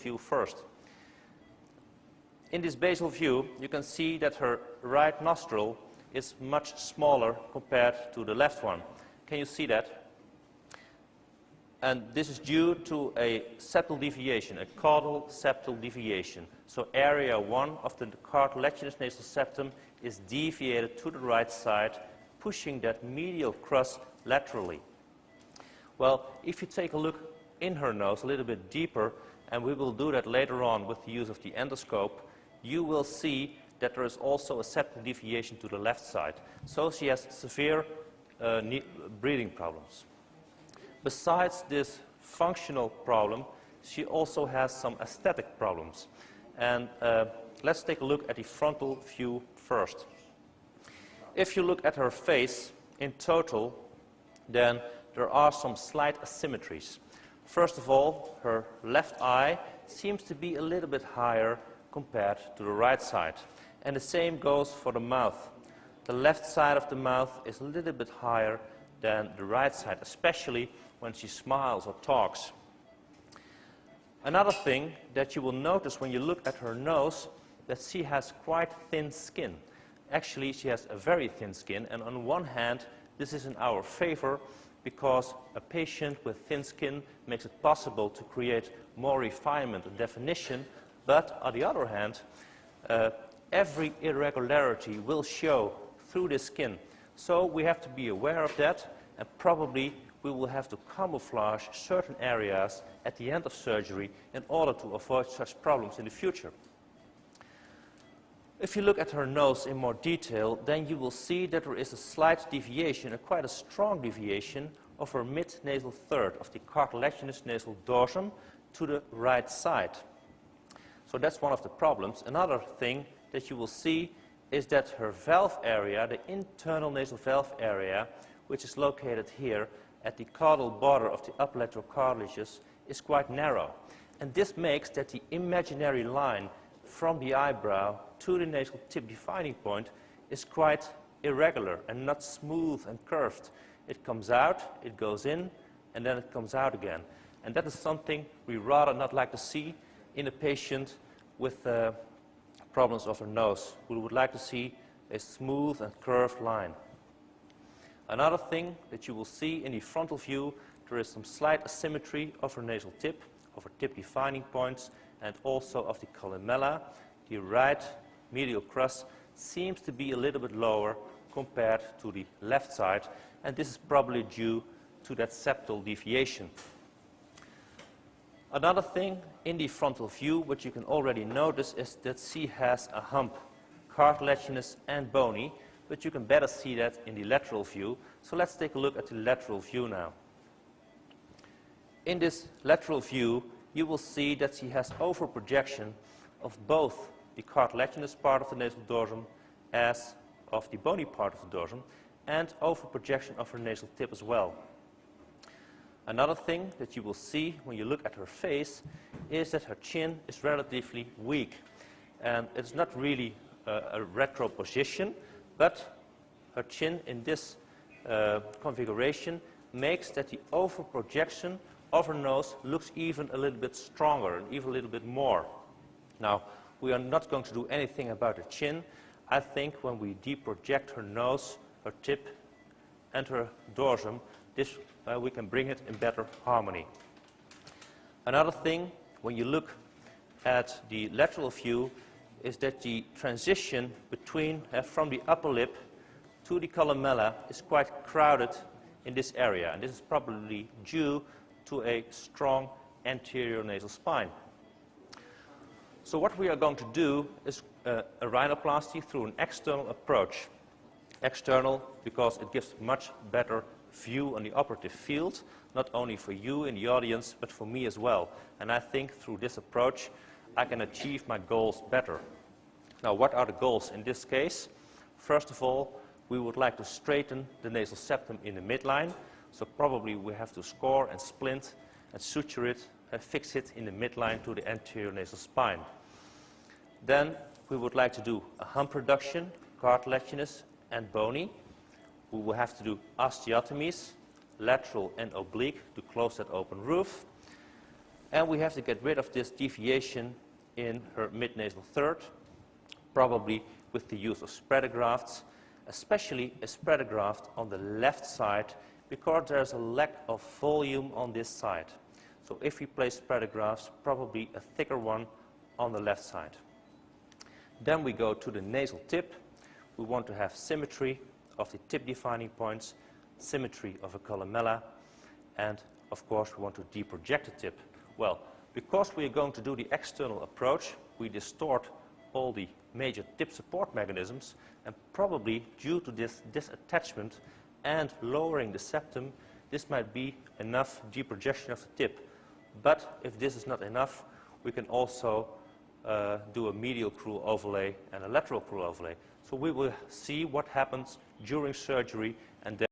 view first. In this basal view, you can see that her right nostril is much smaller compared to the left one. Can you see that? And this is due to a septal deviation, a caudal septal deviation. So area 1 of the cartilaginous nasal septum is deviated to the right side, pushing that medial crus laterally. Well, if you take a look in her nose a little bit deeper, and we will do that later on with the use of the endoscope, you will see that there is also a septal deviation to the left side. So she has severe breathing problems. Besides this functional problem, she also has some aesthetic problems. And let's take a look at the frontal view first. If you look at her face in total, then there are some slight asymmetries. First of all, her left eye seems to be a little bit higher compared to the right side. And the same goes for the mouth. The left side of the mouth is a little bit higher than the right side, especially when she smiles or talks. Another thing that you will notice when you look at her nose, that she has quite thin skin. Actually, she has a very thin skin, and on one hand, this is in our favor because a patient with thin skin makes it possible to create more refinement and definition, but on the other hand, every irregularity will show through the skin. So we have to be aware of that, and probably we will have to camouflage certain areas at the end of surgery in order to avoid such problems in the future. If you look at her nose in more detail, then you will see that there is a slight deviation, a quite a strong deviation, of her mid-nasal third of the cartilaginous nasal dorsum to the right side. So that's one of the problems. Another thing that you will see is that her valve area, the internal nasal valve area, which is located here at the caudal border of the upper lateral cartilages, is quite narrow. And this makes that the imaginary line from the eyebrow to the nasal tip defining point is quite irregular and not smooth and curved. It comes out, it goes in, and then it comes out again. And that is something we rather not like to see in a patient with problems of her nose. We would like to see a smooth and curved line. Another thing that you will see in the frontal view, there is some slight asymmetry of her nasal tip, of her tip defining points, and also of the columella. The right medial crus seems to be a little bit lower compared to the left side, and this is probably due to that septal deviation. Another thing in the frontal view, which you can already notice, is that she has a hump, cartilaginous and bony, but you can better see that in the lateral view. So let's take a look at the lateral view now. In this lateral view, you will see that she has overprojection of both the cartilaginous part of the nasal dorsum as of the bony part of the dorsum, and overprojection of her nasal tip as well. Another thing that you will see when you look at her face is that her chin is relatively weak. And it's not really a retro position, but her chin in this configuration makes that the overprojection of her nose looks even a little bit stronger and even a little bit more. Now, we are not going to do anything about her chin. I think when we deproject her nose, her tip, and her dorsum, we can bring it in better harmony. Another thing, when you look at the lateral view, is that the transition between from the upper lip to the columella is quite crowded in this area, and this is probably due to a strong anterior nasal spine. So what we are going to do is a rhinoplasty through an external approach. External because it gives much better view on the operative field, not only for you in the audience, but for me as well. And I think through this approach, I can achieve my goals better. Now, what are the goals in this case? First of all, we would like to straighten the nasal septum in the midline. So probably we have to score and splint and suture it and fix it in the midline to the anterior nasal spine. Then we would like to do a hump reduction, cartilaginous and bony. We will have to do osteotomies, lateral and oblique, to close that open roof. And we have to get rid of this deviation in her mid-nasal third, probably with the use of spreader grafts, especially a spreader graft on the left side, because there's a lack of volume on this side. So if we place spreader grafts, probably a thicker one on the left side. Then we go to the nasal tip. We want to have symmetry of the tip defining points, symmetry of a columella, and of course we want to deproject the tip. Well, because we are going to do the external approach, we distort all the major tip support mechanisms, and probably due to this disattachment and lowering the septum, this might be enough deprojection of the tip. But if this is not enough, we can also do a medial crural overlay and a lateral crural overlay. So we will see what happens during surgery, and then